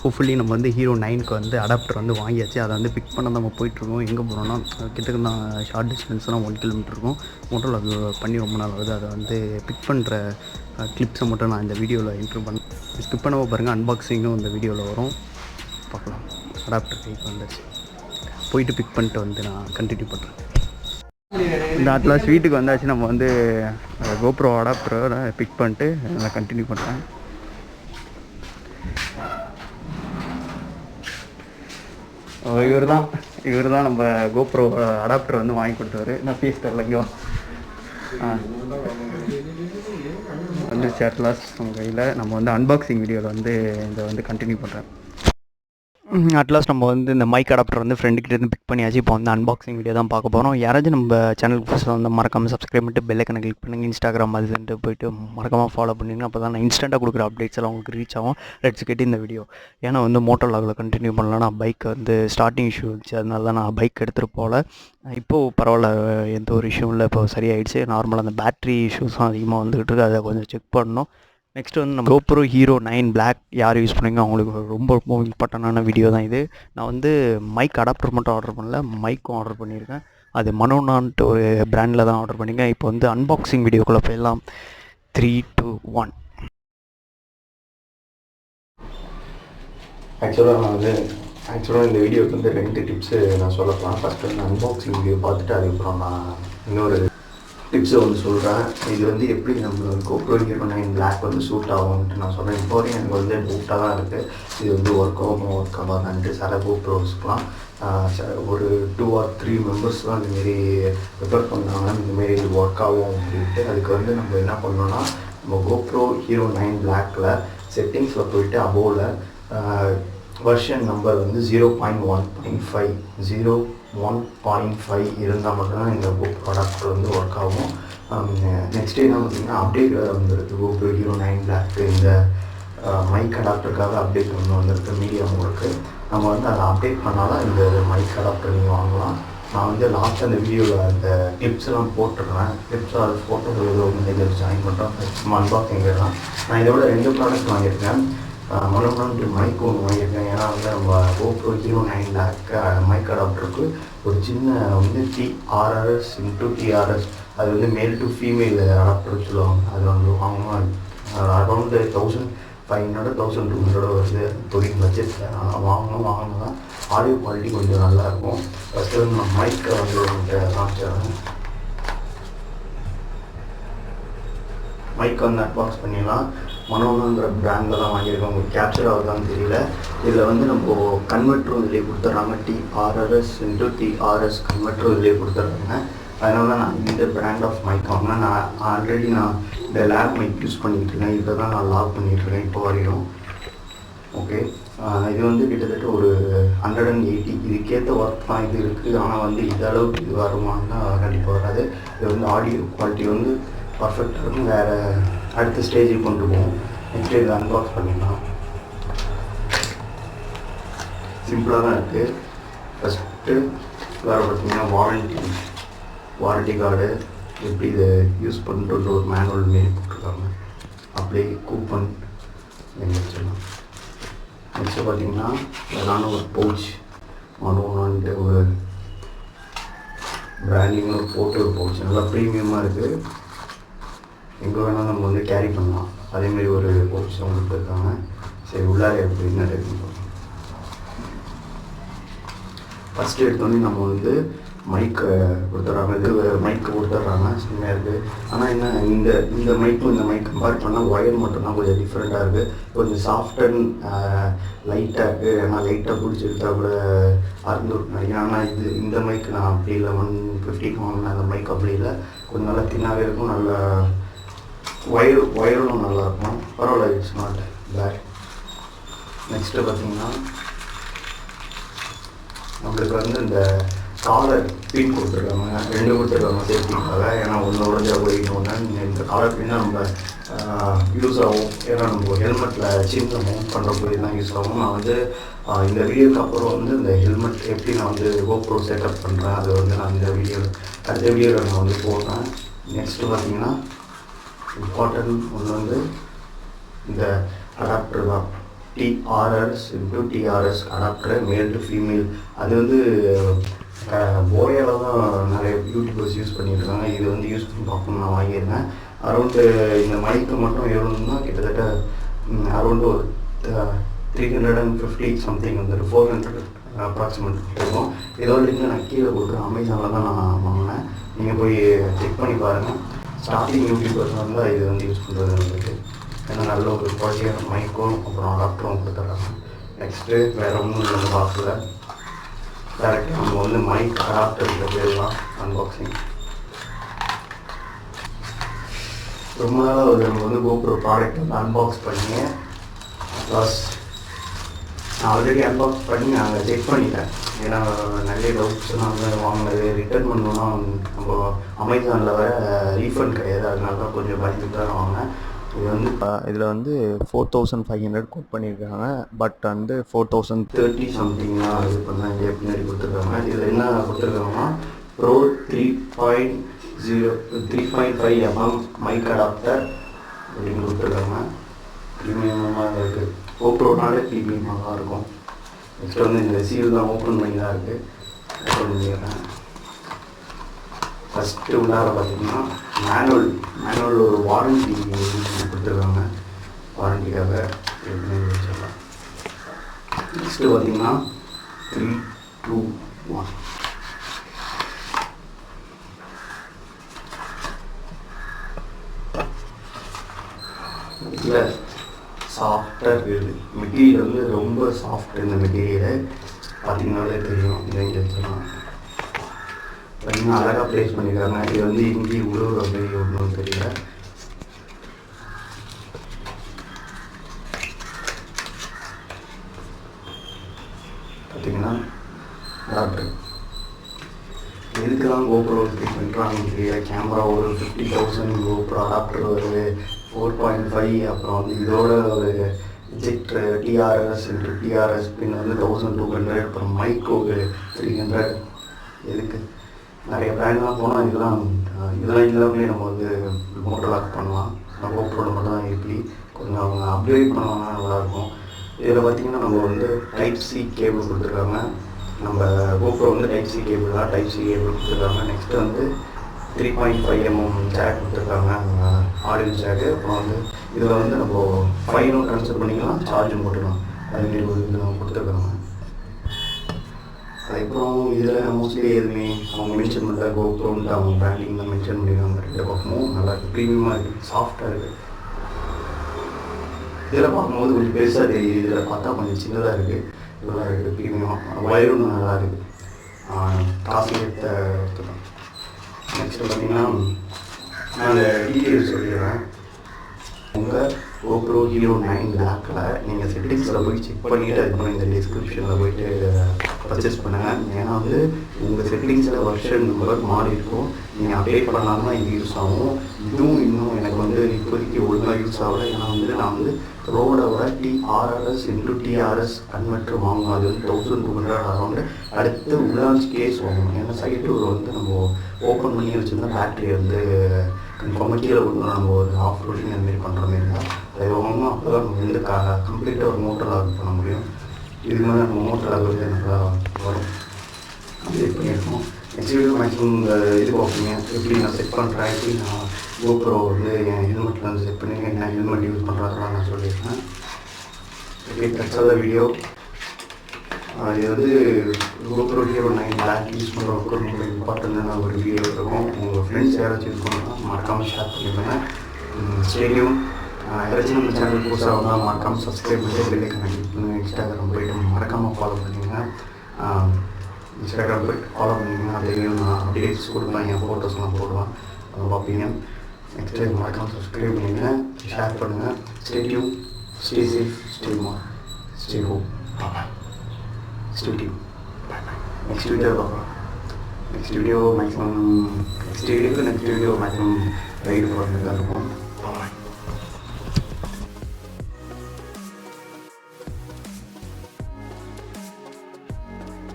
Hopefully நம்ம வந்து hero 9க்கு வந்து அடாப்டர் வந்து வாங்கியாச்சு. அதை வந்து பிக் பண்ண நம்ம போயிட்டுருக்கோம். எங்கே போகிறோன்னா கிட்டத்தட்ட தான் ஷார்ட் டிஸ்டன்ஸ்னால் 1 கிலோமீட்டர் இருக்கும். மோட்டோவில் அது பண்ணி ரொம்ப நாள் ஆகுது. அதை வந்து பிக் பண்ணுற கிளிப்ஸை மட்டும் நான் இந்த வீடியோவில் இன்ட்ரூ பண்ணேன். ஸ்கிப் பண்ணாமல் பாருங்கள். அன்பாக்சிங்கும் இந்த வீடியோவில் வரும், பார்க்கலாம். அடாப்டர் கைக்கு வந்துடுச்சு. போயிட்டு பிக் பண்ணிட்டு வந்து நான் கண்டினியூ பண்ணுறேன். இந்த அட்லாஸ் வீட்டுக்கு வந்தாச்சு. நம்ம வந்து கோப்ரோ அடாப்டரை பிக் பண்ணிட்டு நான் கண்டினியூ பண்ணுறேன். இவர் தான் நம்ம கோப்ரோ அடாப்டர் வந்து வாங்கி கொடுத்தவர். நான் ஃபீஸ் தரலைங்கோ. வந்துருச்சு அட்லாஸ் நம்ம கையில். நம்ம வந்து அன்பாக்சிங் வீடியோவில் வந்து இதை வந்து கண்டினியூ பண்ணுறேன். அட்லாஸ்ட் நம்ம வந்து இந்த மைக் அடாப்டர் வந்து ஃப்ரெண்டுக்கிட்டேருந்து பிக் பண்ணியாச்சு. இப்போ வந்து அன்பாக்சிங் வீடியோ தான் பார்க்க போகிறோம். யாராச்சும் நம்ம சேனலுக்கு ஃபஸ்ட்டு வந்து மறக்காமல் சப்ஸ்கிரைப் பண்ணிட்டு பெல் ஐக்கனை கிளிக் பண்ணுங்கள். இன்ஸ்டாகிராம் அதுன்ட்டு போய்ட்டு மறக்காமல் ஃபாலோ பண்ணிங்க. அப்போ தான் நான் இன்ஸ்டண்ட்டாக கொடுக்குற அப்டேட்ஸ் எல்லாம் உங்களுக்கு ரீச் ஆகும். லெட்ஸ் கெட் இந்த வீடியோ. ஏன்னா வந்து மோட்டோ வ்ளாகில் கண்டினியூ பண்ணலாம். நான் பைக் வந்து ஸ்டார்டிங் இஷ்யூ இருந்துச்சு, அதனால தான் நான் பைக் எடுத்துகிட்டு போகல. இப்போது பரவாயில்ல, எந்த ஒரு இஷ்யூவும் இல்லை. இப்போ சரியாயிடுச்சு. நார்மலாக அந்த பேட்ரி இஷ்யூஸும் அதிகமாக வந்துகிட்டு இருக்குது. அதை கொஞ்சம் செக் பண்ணணும். நெக்ஸ்ட் வந்து நம்ம GoPro Hero 9 Black யார் யூஸ் பண்ணுங்க அவங்களுக்கு ரொம்ப ரொம்ப இம்பார்ட்டண்டான வீடியோ தான் இது. நான் வந்து மைக் அடாப்டர் மட்டும் ஆர்டர் பண்ணல, மைக்கும் ஆர்டர் பண்ணியிருக்கேன். அது மனோனான்ட்டு ஒரு பிராண்டில் தான் ஆர்டர் பண்ணியிருக்கேன். இப்போ வந்து அன்பாக்சிங் வீடியோக்குள்ளே போயிடலாம். 3, 2, 1. ஆக்சுவலாக இந்த வீடியோக்கு வந்து 2 டிப்ஸு நான் சொல்லலாம். ஃபஸ்ட்டு வந்து அன்பாக்சிங் வீடியோ பார்த்துட்டு அதுக்கப்புறம் நான் இன்னொரு டிப்ஸை வந்து சொல்கிறேன். இது வந்து எப்படி நம்ம GoPro Hero 9 Black வந்து சூட் ஆகும்ன்ட்டு நான் சொல்கிறேன். இப்போ வரையும் எனக்கு வந்து டவுட்டாக தான் இருக்குது. இது வந்து ஒர்க் ஆகாதுன்ட்டு சில GoProஸ்க்குலாம் ஒரு 2 or 3 மெம்பர்ஸ் தான் இந்தமாரி ப்ரிப்பேர் பண்ணாங்க, இந்தமாரி இது ஒர்க் ஆகும் அப்படின்ட்டு. அதுக்கு வந்து நம்ம என்ன பண்ணோன்னா, நம்ம GoPro Hero 9 Blackல செட்டிங்ஸில் போயிட்டு அபோவில் வெர்ஷன் நம்பர் வந்து 0.1.5 இருந்தால் மட்டும்தான் இந்த GoPro அடாப்டர் வந்து ஒர்க் ஆகும். நெக்ஸ்ட் என்ன பார்த்திங்கன்னா, அப்டேட் வேறு வந்துருக்கு. GoPro Hero 9 Black இந்த மைக் அடாப்டருக்காக அப்டேட் ஒன்று வந்துருக்கு, மீடியம் இருக்குது. நம்ம வந்து அதை அப்டேட் பண்ணால் தான் இந்த மைக் அடாப்டர் நீங்கள் வாங்கலாம். நான் வந்து லாஸ்ட் அந்த வீடியோவில் அந்த கிளிப்ஸ்லாம் போட்டுடுறேன். கிளிப்ஸில் அது ஃபோட்டோ ஏதோ ஒன்று இதில் ஜாயின் பண்ணுறோம். சும்மா அன்பாக்சிங் தான். நான் இதோட 2 ப்ராடக்ட் வாங்கியிருக்கேன். மனோன்னு மைக் ஒன்று வாங்கியிருக்கேன். ஏன்னா வந்து நம்ம GoPro Hero 9 Black மைக் அடாப்டருக்கு ஒரு சின்ன வந்து TRS × TRS, அது வந்து மேல் டு ஃபீமேல் அடாப்டர் சொல்லுவாங்க. அது வந்து வாங்கணும். அரௌண்டு 1500-1200 வருது இப்போதைக்கு பட்ஜெட்டில். ஆனால் வாங்கணும் தான். ஆடியோ குவாலிட்டி கொஞ்சம் நல்லாயிருக்கும். ஃபஸ்ட்டு வந்து நான் மைக்கை வந்து காமிச்சிடுறேன். மைக் வந்து அன்பாக்ஸ் பண்ணிடலாம். மனோனுங்கிற பிராண்டில் தான் வாங்கியிருக்கோம். உங்களுக்கு கேப்சர் ஆகுதான்னு தெரியல. இதில் வந்து நம்ம கன்வெர்ட்டரும் இதிலே கொடுத்துட்றாங்க. TRS × TRS கன்வெர்ட்டரும் இதிலே கொடுத்துட்றாங்க. அதனால தான் நான் இந்த பிராண்ட் ஆஃப் மைக் வாங்கினேன். நான் ஆல்ரெடி இந்த லேப் மைக் யூஸ் பண்ணிகிட்டு இருக்கேன். இதை தான் நான் லாக் பண்ணிகிட்ருக்கேன் இப்போ வரையும். ஓகே, இது வந்து கிட்டத்தட்ட ஒரு 180 இதுக்கேற்ற ஒர்க் தான் இது இருக்குது. ஆனால் வந்து இது அளவுக்கு இது வருமானா கண்டிப்பாக வராது. இது வந்து ஆடியோ குவாலிட்டி வந்து பர்ஃபெக்டாக இருக்கும். வேறு அடுத்த ஸ்டேஜுக்கு கொண்டு போவோம். நெக்ஸ்ட் இதை அன்பாக்ஸ் பண்ணிடலாம். சிம்பிளாக தான் இருக்குது. ஃபஸ்ட்டு வேறு பார்த்திங்கன்னா வாரண்டி கார்டு, எப்படி இதை யூஸ் பண்ணுறது ஒரு மேனுவல் மாரி போட்டிருக்காங்க. அப்படியே கூப்பன் வச்சிடலாம். நெக்ஸ்ட்டு பார்த்திங்கன்னா ஏதான ஒரு பவுச், மனோனான்ட்டு ஒரு பிராண்டிங் ஒரு போட்டு ஒரு பவுச் நல்லா ப்ரீமியமாக இருக்குது. எங்கே வேணாலும் நம்ம வந்து கேரி பண்ணலாம். அதேமாரி ஒரு பவுச் தான் கொடுத்துருக்காங்க. சரி, உள்ளார எப்படி என்ன இருக்குன்னு பார்க்கலாம். ஃபஸ்ட்டு எடுத்தோடனே நம்ம வந்து மைக்கு கொடுத்துட்றாங்க. இது மைக்கு கொடுத்துட்றாங்க, செம்மையாக இருக்குது. ஆனால் என்ன, இந்த மைக்கும் இந்த மைக் கம்பேர் பண்ணால் ஒயர் மட்டும்தான் கொஞ்சம் டிஃப்ரெண்ட்டாக இருக்குது. கொஞ்சம் சாஃப்ட் அண்ட் லைட்டாக இருக்குது. ஏன்னா லைட்டாக பிடிச்சி எடுத்தால் கூட அறுந்து நினைக்கிறேன். ஆனால் இந்த மைக் நான் அப்படி இல்லை. 150க்கு வாங்கினேன் அந்த மைக் அப்படி இல்லை. கொஞ்சம் நல்லா தின்னாகவே இருக்கும். நல்லா ஒயரும் நல்லாயிருக்கும். பரவாயில்ல, இட்ஸ் நாட் பேட். நெக்ஸ்ட்டு பார்த்திங்கன்னா நம்மளுக்கு வந்து இந்த காலர் பின் கொடுத்துருக்காங்க. 2 கொடுத்துருக்காங்க சேஃப்டிக்காக. ஏன்னா ஒன்று உடஞ்சா போயிட்டோன்னு இந்த காலர் பின்னா நம்ம யூஸ் ஆகும். ஏன்னா நம்ம ஹெல்மெட்டில் சின்ன மவுண்ட் பண்ணுற போய் தான் யூஸ் ஆகும். நான் வந்து இந்த வீடியோக்கு அப்புறம் வந்து இந்த ஹெல்மெட் எப்படி நான் வந்து GoPro செட்டப் பண்ணுறேன் அதை வந்து நான் இந்த அடுத்த வீடியோவில் நான் வந்து போடுறேன். நெக்ஸ்ட்டு பார்த்திங்கன்னா இம்பார்ட்டன்ட் ஒன்று வந்து இந்த அடாப்டர் தான். TRS into TRS அடாப்டர் மேல் டு ஃபீமேல். அது வந்து போயால் தான் நிறைய யூடியூபர்ஸ் யூஸ் பண்ணியிருக்காங்க. இது வந்து யூஸ் பண்ணி பார்க்கணும் நான் வாங்கியிருந்தேன். அரௌண்டு இந்த மைக்கு மட்டும் எவ்வளோன்னா கிட்டத்தட்ட அரௌண்டு ஒரு 350 சம்திங் வந்துட்டு 400 அப்ராக்சிமேட் இருக்கும். இதோட லிங்க் நான் கீழே கொடுக்குறேன். அமேசானில் தான் நான் வாங்கினேன். நீங்கள் போய் செக் பண்ணி பாருங்கள். ஸ்டார்டிங் யூடியூபர்ஸ் இருந்தால் இது வந்து யூஸ் பண்ணுறது வந்துருக்கு. ஏன்னா நல்ல ஒரு குவாலிட்டியான மைக்கும் அப்புறம் அடாப்டரும் கொடுத்துட்றாங்க. நெக்ஸ்ட்டு வேறு ஒன்றும் இல்லை பாக்ஸில். டேரெக்டாக நம்ம வந்து மைக் அடாப்டர் பேர்லாம் அன்பாக்சிங். ரொம்ப நாளாக நம்ம வந்து GoPro ப்ராடக்ட் வந்து அன்பாக்ஸ் பண்ணி ப்ளஸ் நான் ஆல்ரெடி அன்பாக்ஸ் பண்ணி நாங்கள் செக் பண்ணிட்டேன். ஏன்னா நிறைய டவுட்ஸ்லாம் வந்து வாங்கினது ரிட்டர்ன் பண்ணணுன்னா நம்ம அமேசானில் வர ரீஃபண்ட் கிடையாது. அதனால தான் கொஞ்சம் பயந்துட்டு தான் வாங்கினேன். இது வந்து இதில் வந்து 4500 கோட் பண்ணியிருக்காங்க. பட் வந்து 4030 சம்திங்லாம் இது பண்ணால் இங்கே பின்னாடி கொடுத்துருக்காங்க. இதில் என்ன கொடுத்துருக்காங்கன்னா ப்ரோ 3.5 mm மைக் அடாப்டர் அப்படின்னு கொடுத்துருக்காங்க. ப்ரீமியமாக இருக்குது. GoProனாலே ப்ரீமியமாக தான் இருக்கும். நெக்ஸ்ட் வந்து இந்த சீல் தான் ஓப்பன் பண்ணி தான் இருக்குது. ஓப்பன் பண்ணிடுறேன். ஃபஸ்ட்டு உள்ளார பார்த்திங்கன்னா மேனுவல் ஒரு வாரண்டி கொடுத்துருக்காங்க. வாரண்டிக்காக வச்சிடலாம். நெக்ஸ்ட்டு பார்த்திங்கன்னா 3, 2, 1 இதில் சாஃப்டாக இருக்குது. மெட்டீரியல் வந்து ரொம்ப சாஃப்ட். இந்த மெட்டீரியலை பார்த்திங்கனாலே தெரியும். இதை இங்கே வச்சுக்கலாம். பார்த்தீங்கன்னா அழகாக ப்ளேஸ் பண்ணியிருக்காங்க. இது வந்து இங்கேயும் உழுவுற மாதிரி ஒன்றும் தெரியல. பார்த்தீங்கன்னா டாக்டர் எதுக்கெல்லாம் GoPro யூஸ் பண்ணுறாங்க தெரியல. கேமரா ஒரு 50,000, GoPro அடாப்டர் ஒரு 4.5, அப்புறம் வந்து இதோட ஒரு ஜெக்டர் TRS into TRS பின் வந்து 1200, அப்புறம் மைக் ஒரு 300. எதுக்கு நிறைய பிராண்ட்லாம் போனால் இதெல்லாம் இல்லாமலே நம்ம வந்து மோட்டர் லாக் பண்ணலாம். நம்ம GoPro மட்டும் தான் இப்படி கொஞ்சம் அவங்க அப்கிரேட் பண்ணுவாங்கன்னா நல்லாயிருக்கும். இதில் பார்த்திங்கன்னா நம்ம வந்து டைப் C கேபிள் கொடுத்துருக்காங்க. நம்ம GoPro வந்து டைப் C கேபிள் தான். டைப் C கேபிள் கொடுத்துருக்காங்க. நெக்ஸ்ட்டு வந்து 3.5 mm ஜாக் கொடுத்துருக்காங்க, ஆடியோ ஜாக்கு. அப்புறம் வந்து இதில் வந்து நம்ம ஃபைனும் ட்ரான்ஸ்ஃபர் பண்ணிக்கலாம், சார்ஜும் போட்டுக்கலாம். அதுமாரி ஒரு இது நம்ம கொடுத்துருக்காங்க. அதுக்கப்புறம் இதில் மோஸ்ட்லி எதுவுமே அவங்க மென்ஷன் பண்ணுற GoProன்ட்டு அவங்க பிராண்டிங் தான் மென்ஷன் பண்ணியிருக்காங்க. ரெண்டு பக்கமும் நல்லா இருக்குது, ப்ரீமியமாக இருக்குது, சாஃப்டாக இருக்குது. இதில் பார்க்கும்போது கொஞ்சம் பெருசாக தெரியுது. இதில் பார்த்தா கொஞ்சம் சின்னதாக இருக்குது. இதெல்லாம் இருக்குது ப்ரீமியமாக. வயரும் நல்லா இருக்குது. காசு ஏற்ற. நெக்ஸ்ட்டு பார்த்தீங்கன்னா நான் டீட்டெயில்ஸ் சொல்லிடுறேன். உங்கள் GoPro Hero 9 Blackல நீங்கள் செட்டிங்ஸில் போய் செக் பண்ணிவிட்டு அதுக்கப்புறம் இந்த டிஸ்கிரிப்ஷனில் போய்ட்டு பர்ச்சேஸ் பண்ணுங்கள். ஏன்னா வந்து உங்கள் செட்டிங்ஸில் வெர்ஷன் நம்பர் மாறி இருக்கும். நீங்கள் அப்டேட் பண்ணாமல் இது யூஸ் ஆகும். இதுவும் இன்னும் எனக்கு வந்து இப்போதைக்கு ஒழுங்காக யூஸ் ஆகலை. ஏன்னா வந்து நான் வந்து ரோடோட TRS into TRS கன்வெர்ட்டர் வாங்கணும். அது வந்து 1200 அரௌண்டு. அடுத்து உலான்ஸ் கேஸ் வாங்கணும். ஏன்னா சைட் டூர் வந்து நம்ம ஓப்பன் பண்ணி வச்சுருந்தா பேட்ரி வந்து கன்ஃபார்மாக கீழே கொடுக்கணும். நம்ம ஒரு ஆஃப் ரோடிங் அதுமாரி பண்ணுற மாதிரி இருந்தால் அதை வாங்கணும். அப்போ தான் நம்ம வந்து கம்ப்ளீட்டாக ஒரு மோட்டர் லாக் பண்ண முடியும். இது மாதிரி நம்ம மோட்டர் லாக் வந்து நல்லா வரும். அப்டேட் பண்ணியிருக்கோம். நெக்ஸ்ட் வீடியோ மேக்ஸிமம் இது பார்ப்பீங்க. எப்படி நான் செட் பண்ணுறேன், எப்படி நான் GoPro வந்து என் ஹெல்மெட்டில் வந்து செட் பண்ணி என்ன ஹெல்மெட் யூஸ் பண்ணுறதுலாம் நான் சொல்லியிருக்கேன். எப்படி பெருசாக வீடியோ இது வந்து GoPro Hero 9 Black யூஸ் பண்ணுறவங்க ரொம்ப இம்பார்ட்டண்டான ஒரு வீடியோ இருக்கும். உங்கள் ஃப்ரெண்ட்ஸ் யாராச்சும் யூஸ் பண்ணால் மறக்காமல் ஷேர் பண்ணிடுங்க. ஸ்டேடியம் யாராச்சும் நம்ம சேனல் புதுசாக வந்தால் மறக்காமல் சப்ஸ்கிரைப் பண்ணி பெல்லைக்கன் கிளிக் பண்ணுங்கள். இன்ஸ்டாகிராம் போய்ட்டு மறக்காமல் ஃபாலோ பண்ணிடுங்க. இன்ஸ்டாகிராம் போய்ட்டு ஃபாலோ பண்ணிங்கன்னா டெய்லியும் நான் அப்டேட்ஸ் கொடுப்பேன். என் ஃபோட்டோஸ்லாம் போடுவேன், அதை பார்ப்பீங்க. நெக்ஸ்ட்டு மறக்காமல் சப்ஸ்கிரைப் பண்ணுங்க, ஷேர் பண்ணுங்கள். ஸ்டேடியம், ஸ்டே சேஃப், ஸ்டே மார், stay home. Bye. Stay tuned. Bye bye. Next video maximum ride for the